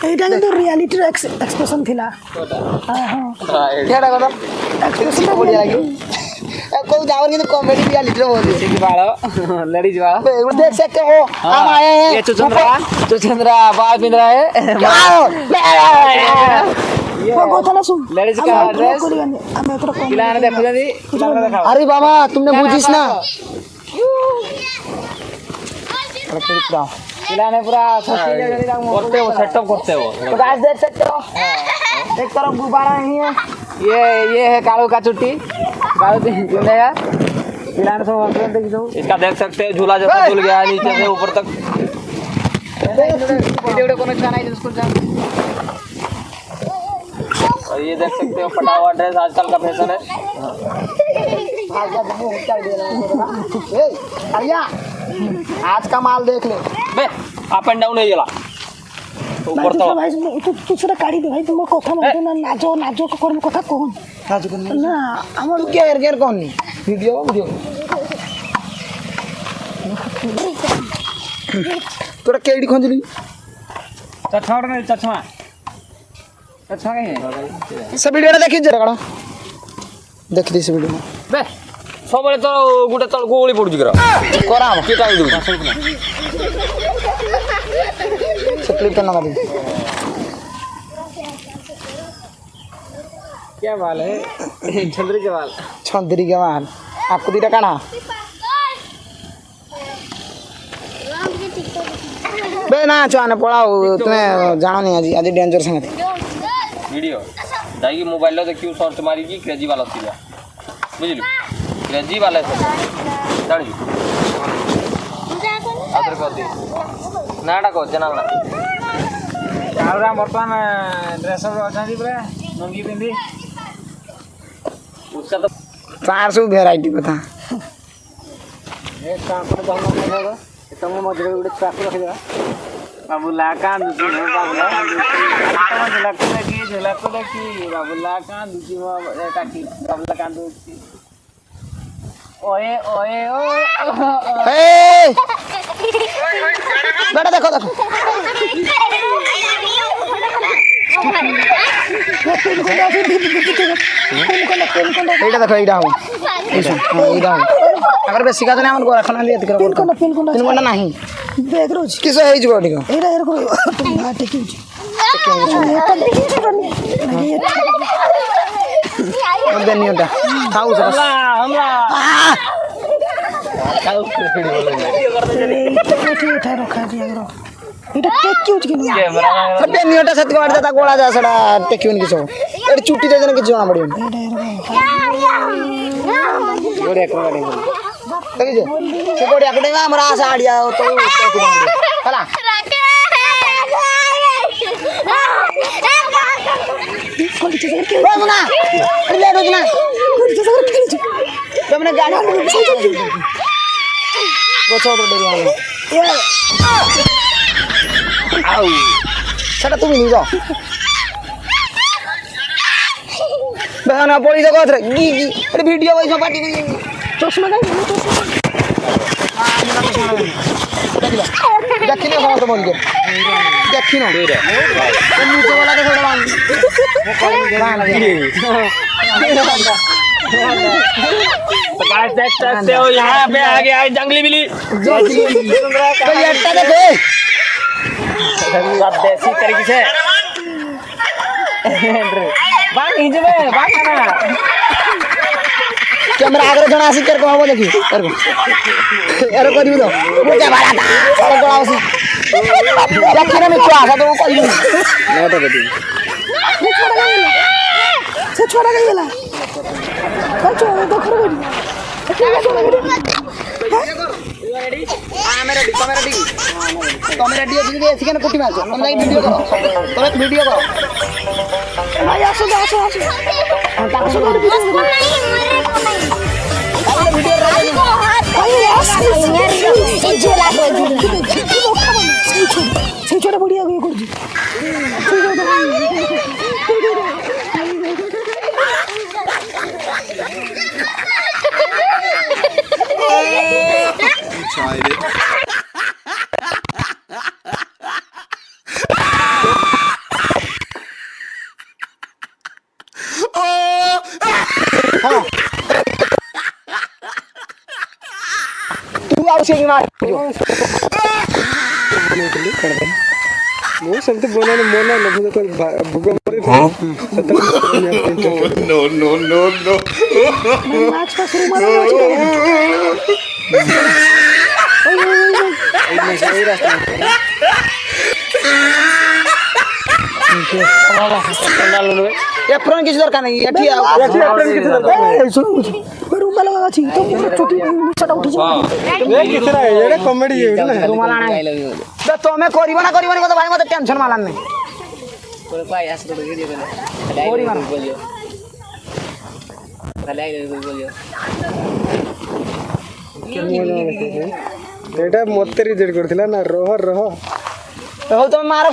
এইটা কিন্তু রিয়ালিটির এক্সপ্রেশন থিলা কেডা কথা এক্সপ্রেশন বড়িয়া লাগি कोई जावर की कॉमेडी रियलिटी बोल रही है बालो लेडीज वाला वो देख सकते हो हम आए हैं ये चुचंद्रा बाल पिन रहा है वो কথা না শুন लेडीज का ड्रेस আমি একটু কম खिलाने देखो जल्दी अरे बाबा तुमने बुझिस ना खिलाने पूरा करते हो सेटअप करते हो तो गाइस देख सकते हो एक तरफ गुब्बारा नहीं है ये है कालू का चुट्टी कालू झूलेगा खिलाने से इसका देख सकते हैं झूला जैसा झूल गया है नीचे से ऊपर तक वीडियो को नहीं उसको और ये देख सकते हो फटा हुआ ड्रेस आजकल का फैशन है आज का माल देख ले बे अप एंड डाउन है ये ला ऊपर तो ভাই তুই সেটা কাড়ি দে ভাই তোমার কথা মতো না নাচো নাচো করম কথা কোন नाचो कर না আমার तू केयर केयर कौन नहीं वीडियो तोरा केडी खोजली चछाड़ नहीं चछमा चछमा कहीं है सब वीडियो देखि जरा कण देख दी से वीडियो बे सबले तो गुटे तल गोली पड़ुची करा कोरा के टाइम दउ से क्लिप करना दी क्या बाल है छंदरी के बाल छंदरी के माल आपको दीटा काना बे ना चाने पळाओ तुम्हें जानो नहीं आज आज डेंजर संगत वीडियो जाइए मोबाइल लो देखियो सर्च मारी की क्रेजी वाला सीधा बुझलु क्रेजी वाला से जानी आदर कर दी नाटा को जना ना आउरा वर्तमान ड्रेस रो अछादी बरे नंगी पिंदी उसका तो 400 वैरायटी बता एक काम पर हम लोग तंग मजरे उड़े ट्रैक रख दे बाबूला कान दुची बाबूला झलक को देखी बाबूला कान दुची काकी बाबूला कान दुची ओए ओए ओए ए बेटा देखो देखो এইটা দেখো এইটা হবো এইটা হবো अगर बेसी का तो हमन को रखना दिया तिकर पिन कोन नहीं देख रोज किसो हेइ जगो ठीक এইটা এরকম তুমি হাতে কি এটা দেখি बेनियोटा खाऊ सब हमरा काउ उठा रखा दिया करो এটা টেক কিউট কিনো कैमरा बेनियोटा सत को आडता गोला जा सडा टेक्यून किसो एड चुट्टी दे जने कि जणा पड़ियो এটা এরকম जोड़े को गाड़ी देखिए से गोड़िया को देगा हमरा साड़िया तो चला ओए मुना ले दो ना तुमने गाड़ी वो छोड़ दे यार आउ सेटा तुम नहीं जाओ बहना पड़ी तो कहत रे अरे वीडियो वइस पार्टी চশমা গাই देखी ना समझ बोल के देखी ना नीचे वाला के थोड़ा तो गाइस देख सकते हो यहाँ पे आ गया है जंगली बिल्ली तो ये अट्टा देखे सब देसी तरीके से बाग नीचे में बाग खाना कैमरा आगे जणा आसी कर को हबो देखी कर को एरो करिबो तो मुझे बाला था और गोला आसी देखी ना मैं तो आसा तो कोई नहीं नहीं तो बेटी से छोड़ा गईला कचो तो खरो गई रेडी हां मैं रेडी तुम रेडी हो कि ऐसे के कुटी मार तुम जाई वीडियो करो तुम एक वीडियो करो भाई आसो आसो आसो आसो সেই ছোট বড়িয়া গিয়ে করছি Tried it. ବସିକି ମାର ମୁଁ ସେମିତି ବନାନି ମୋ ନା ଲୋଭ ଭୋଗ କରି ମାଛ ପାଶରୁ ମାର ଅଛି ଏପ୍ରନ୍ କିଛି ଦରକାର ନାହିଁ ଏଠି ଆଉ ରୁମାଲ ଅଛି ତ ଚୁଟି ନିଶଟା ଉଠିଯିବ କିଛି ନାହିଁ ଏଇଟା କମେଡି ହେଇଯାଉଛି ନା ତମେ କରିବ ନା କରିବନି କଥା ଭାଇ ମତେ ଟେନସନ ମାରଲାନି ନାହିଁ ଏଇଟା ମତେ ରିଜେକ୍ଟ କରିଥିଲା ନା ରହ ହଉ ତମେ ମାର